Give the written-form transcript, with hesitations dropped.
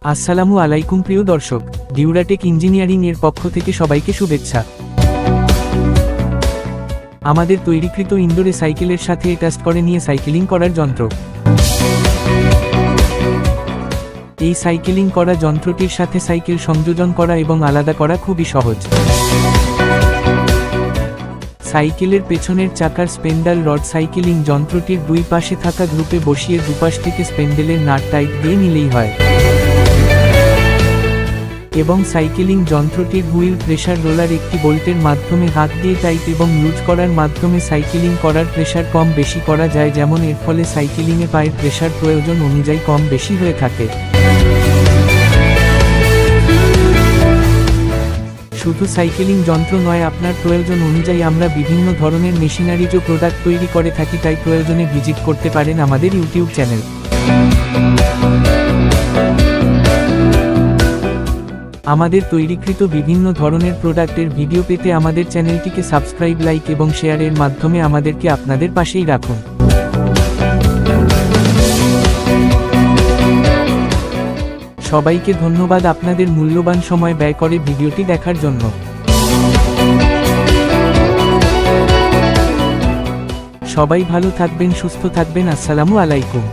আসসালামু আলাইকুম প্রিয় দর্শক, ডিউরাটেক ইঞ্জিনিয়ারিং এর পক্ষ থেকে সবাইকে শুভেচ্ছা। আমাদের তৈরিকৃত ইনডোরে সাইকেলের সাথে অ্যাটাচ করে নিয়ে সাইকেলিং করার যন্ত্র। এই সাইকেলিং করা যন্ত্রটির সাথে সাইকেল সংযোজন করা এবং আলাদা করা খুবই সহজ। সাইকেলের পেছনের চাকার স্পেন্ডাল রড সাইকেলিং যন্ত্রটির দুই পাশে থাকা গ্রুপে বসিয়ে দুপাশ থেকে স্পেন্ডেলের নাট টাইট দিয়ে নিলেই হয়। এবং সাইকেলিং যন্ত্রটির হুইল প্রেসার রোলার একটি বোল্টের মাধ্যমে হাত দিয়ে টাইট এবং লুজ করার মাধ্যমে সাইকেলিং করার প্রেসার কম বেশি করা যায়, যেমন এর ফলে সাইকেলিংয়ে পায়ের প্রেসার প্রয়োজন অনুযায়ী কম বেশি হয়ে থাকে। শুধু সাইকেলিং যন্ত্র নয়, আপনার প্রয়োজন অনুযায়ী আমরা বিভিন্ন ধরনের মেশিনারিজ ও প্রোডাক্ট তৈরি করে থাকি, তাই প্রয়োজনে ভিজিট করতে পারেন আমাদের ইউটিউব চ্যানেল। আমাদের তৈরিকৃত বিভিন্ন ধরনের প্রোডাক্টের ভিডিও পেতে আমাদের চ্যানেলটিকে সাবস্ক্রাইব, লাইক এবং শেয়ারের মাধ্যমে আমাদেরকে আপনাদের পাশেই রাখুন। সবাইকে ধন্যবাদ আপনাদের মূল্যবান সময় ব্যয় করে ভিডিওটি দেখার জন্য। সবাই ভালো থাকবেন, সুস্থ থাকবেন। আসসালামু আলাইকুম।